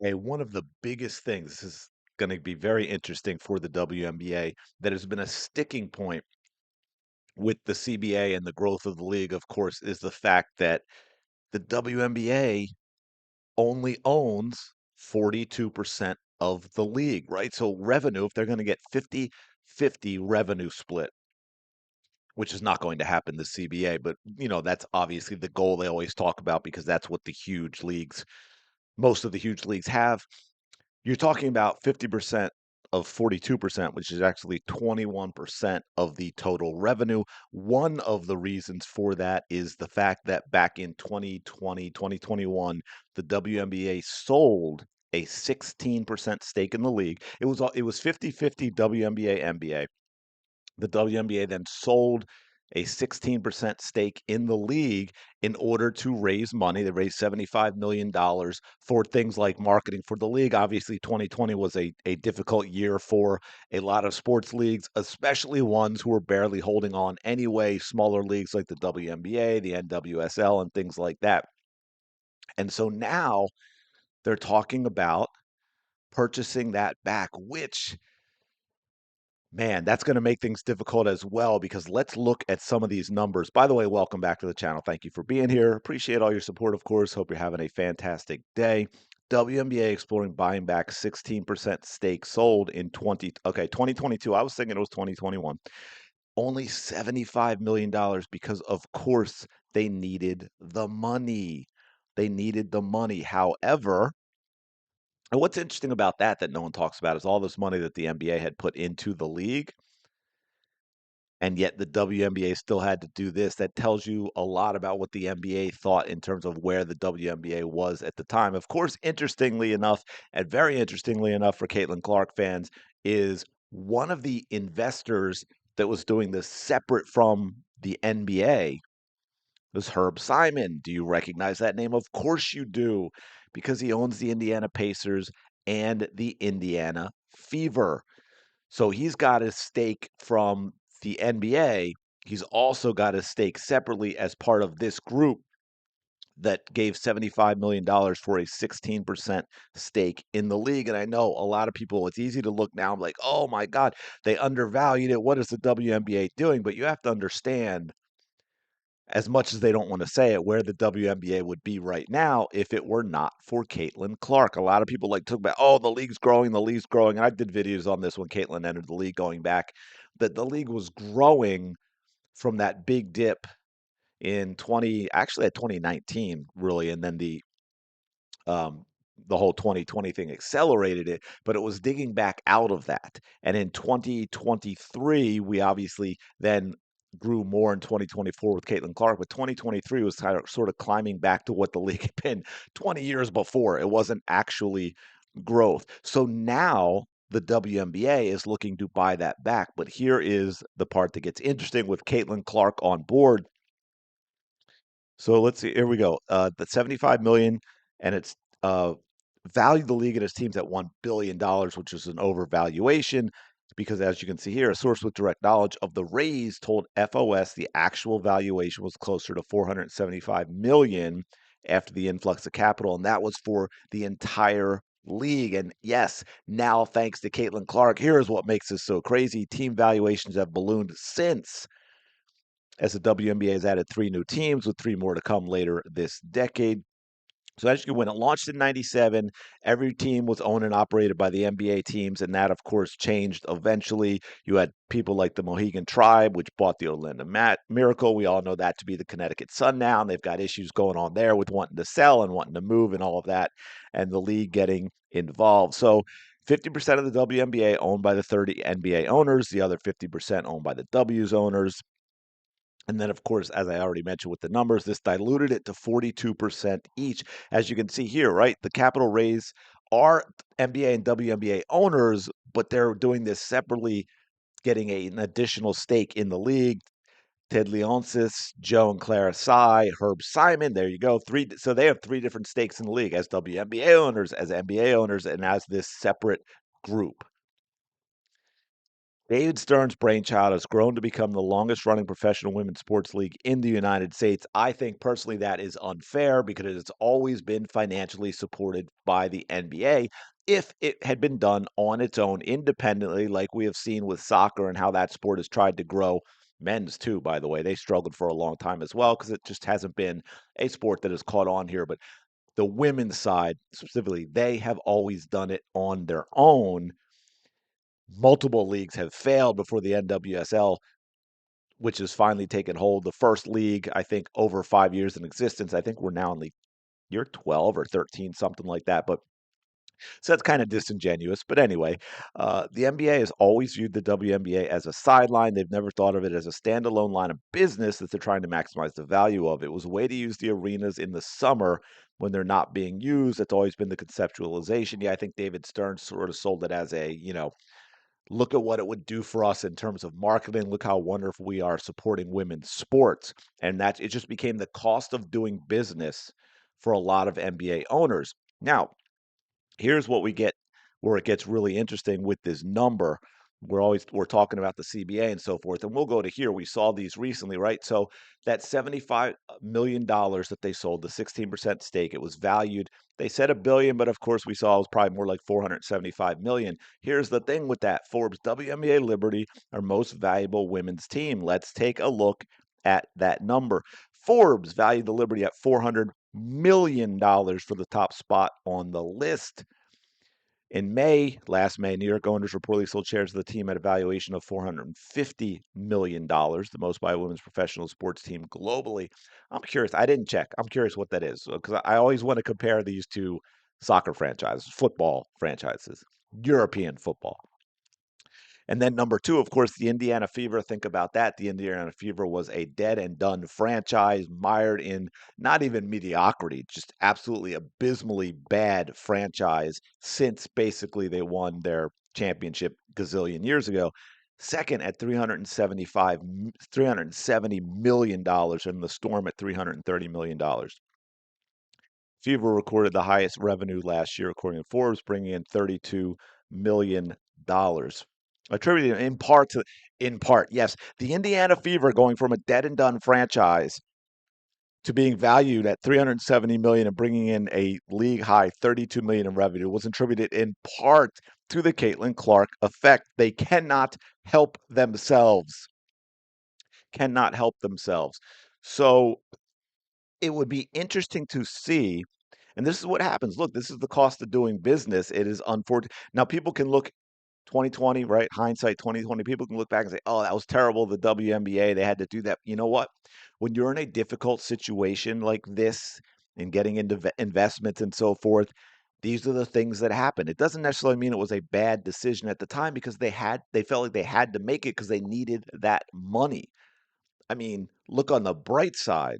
Hey, one of the biggest things, this is going to be very interesting for the WNBA, that has been a sticking point with the CBA and the growth of the league, of course, is the fact that the WNBA only owns 42% of the league, right? So revenue, if they're going to get 50-50 revenue split, which is not going to happen the CBA, but that's obviously the goal they always talk about because that's what the huge leagues, most of the huge leagues have. You're talking about 50% of 42%, which is actually 21% of the total revenue. One of the reasons for that is the fact that back in 2020, 2021, the WNBA sold a 16% stake in the league. It was 50-50 WNBA NBA. The WNBA then sold a 16% stake in the league in order to raise money. They raised $75 million for things like marketing for the league. Obviously, 2020 was a difficult year for a lot of sports leagues, especially ones who were barely holding on anyway, smaller leagues like the WNBA, the NWSL, and things like that. And so now they're talking about purchasing that back, which man, that's going to make things difficult as well because let's look at some of these numbers. By the way, welcome back to the channel. Thank you for being here. Appreciate all your support, of course. Hope you're having a fantastic day. WNBA exploring buying back 16% stake sold in 2022. I was thinking it was 2021. Only $75 million because of course they needed the money. They needed the money. However, and what's interesting about that no one talks about is all this money that the NBA had put into the league, and yet the WNBA still had to do this. That tells you a lot about what the NBA thought in terms of where the WNBA was at the time. Of course, interestingly enough, and very interestingly enough for Caitlin Clark fans, is one of the investors that was doing this separate from the NBA was Herb Simon. Do you recognize that name? Of course you do, because he owns the Indiana Pacers and the Indiana Fever. So he's got his stake from the NBA. He's also got his stake separately as part of this group that gave $75 million for a 16% stake in the league. And I know a lot of people, it's easy to look now like, oh my God, they undervalued it. What is the WNBA doing? But you have to understand, as much as they don't want to say it, where the WNBA would be right now if it were not for Caitlin Clark. A lot of people like talk about, oh, the league's growing, the league's growing. And I did videos on this when Caitlin entered the league going back, that the league was growing from that big dip in 2019, really, and then um, the whole 2020 thing accelerated it, but it was digging back out of that. And in 2023, we obviously then grew more in 2024 with Caitlin Clark, but 2023 was kind of sort of climbing back to what the league had been 20 years before. It wasn't actually growth. So now the WNBA is looking to buy that back. But here is the part that gets interesting with Caitlin Clark on board. So let's see. Here we go. The 75 million, and it's valued the league and its teams at $1 billion, which is an overvaluation. Because as you can see here, a source with direct knowledge of the raise told FOS the actual valuation was closer to 475 million after the influx of capital, and that was for the entire league. And yes, now thanks to Caitlin Clark, here's what makes this so crazy: team valuations have ballooned since, as the WNBA has added three new teams, with three more to come later this decade. So as you when it launched in '97, every team was owned and operated by the NBA teams, and that, of course, changed eventually. You had people like the Mohegan Tribe, which bought the Orlando Miracle. We all know that to be the Connecticut Sun now, and they've got issues going on there with wanting to sell and wanting to move and all of that, and the league getting involved. So 50% of the WNBA owned by the 30 NBA owners, the other 50% owned by the W's owners. And then, of course, as I already mentioned with the numbers, this diluted it to 42% each. As you can see here, right? The capital raise are NBA and WNBA owners, but they're doing this separately, getting an additional stake in the league. Ted Leonsis, Joe and Clara Sy, Herb Simon. There you go. Three. So they have three different stakes in the league as WNBA owners, as NBA owners, and as this separate group. David Stern's brainchild has grown to become the longest running professional women's sports league in the United States. I think personally that is unfair because it's always been financially supported by the NBA. If it had been done on its own independently, like we have seen with soccer and how that sport has tried to grow, men's too, by the way, they struggled for a long time as well because it just hasn't been a sport that has caught on here. But the women's side specifically, they have always done it on their own. Multiple leagues have failed before the NWSL, which has finally taken hold. The first league, I think, over 5 years in existence. I think we're now in the year 12 or 13, something like that. But so that's kind of disingenuous. But anyway, the NBA has always viewed the WNBA as a sideline. They've never thought of it as a standalone line of business that they're trying to maximize the value of. It was a way to use the arenas in the summer when they're not being used. That's always been the conceptualization. Yeah, I think David Stern sort of sold it as a, look at what it would do for us in terms of marketing. Look how wonderful we are supporting women's sports. And that it just became the cost of doing business for a lot of NBA owners. Now, here's what we get where it gets really interesting with this number. We're talking about the CBA and so forth, and we'll go to here. We saw these recently, right? So that $75 million that they sold, the 16% stake, it was valued. They said a billion, but of course we saw it was probably more like 475 million. Here's the thing with that: Forbes WNBA Liberty, our most valuable women's team. Let's take a look at that number. Forbes valued the Liberty at $400 million for the top spot on the list. In last May, New York owners reportedly sold shares of the team at a valuation of $450 million, the most by a women's professional sports team globally. I'm curious. I didn't check. I'm curious what that is because I always want to compare these to soccer franchises, football franchises, European football. And then number two, of course, the Indiana Fever. Think about that. The Indiana Fever was a dead and done franchise, mired in not even mediocrity, just absolutely abysmally bad franchise since basically they won their championship gazillion years ago. Second at $370 million, and the Storm at $330 million. Fever recorded the highest revenue last year, according to Forbes, bringing in $32 million, attributed in part, yes, the Indiana Fever going from a dead and done franchise to being valued at 370 million and bringing in a league high 32 million in revenue was attributed in part to the Caitlin Clark effect. They cannot help themselves. Cannot help themselves. So it would be interesting to see. And this is what happens. Look, this is the cost of doing business. It is unfortunate. Now, people can look 2020, right? Hindsight 2020. People can look back and say, "Oh, that was terrible. The WNBA, they had to do that." You know what? When you're in a difficult situation like this and getting into investments and so forth, these are the things that happen. It doesn't necessarily mean it was a bad decision at the time because they felt like they had to make it because they needed that money. I mean, look on the bright side.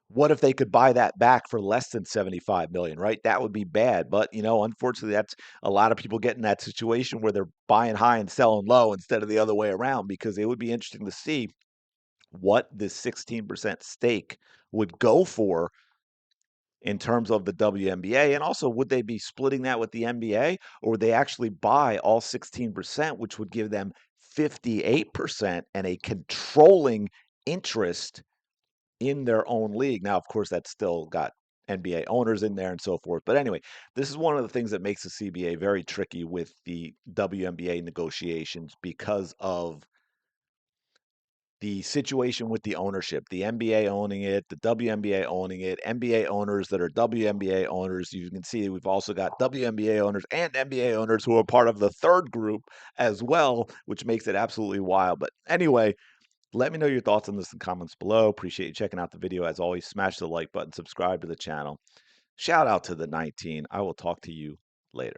What if they could buy that back for less than 75 million, right? That would be bad. But, unfortunately, that's a lot of people get in that situation where they're buying high and selling low instead of the other way around because it would be interesting to see what this 16% stake would go for in terms of the WNBA. And also, would they be splitting that with the NBA or would they actually buy all 16%, which would give them 58% and a controlling interest in their own league. Now, of course, that's still got NBA owners in there and so forth. But anyway, this is one of the things that makes the CBA very tricky with the WNBA negotiations because of the situation with the ownership, the NBA owning it, the WNBA owning it, NBA owners that are WNBA owners. You can see we've also got WNBA owners and NBA owners who are part of the third group as well, which makes it absolutely wild. But anyway, let me know your thoughts on this in the comments below. Appreciate you checking out the video. As always, smash the like button, subscribe to the channel. Shout out to the 19. I will talk to you later.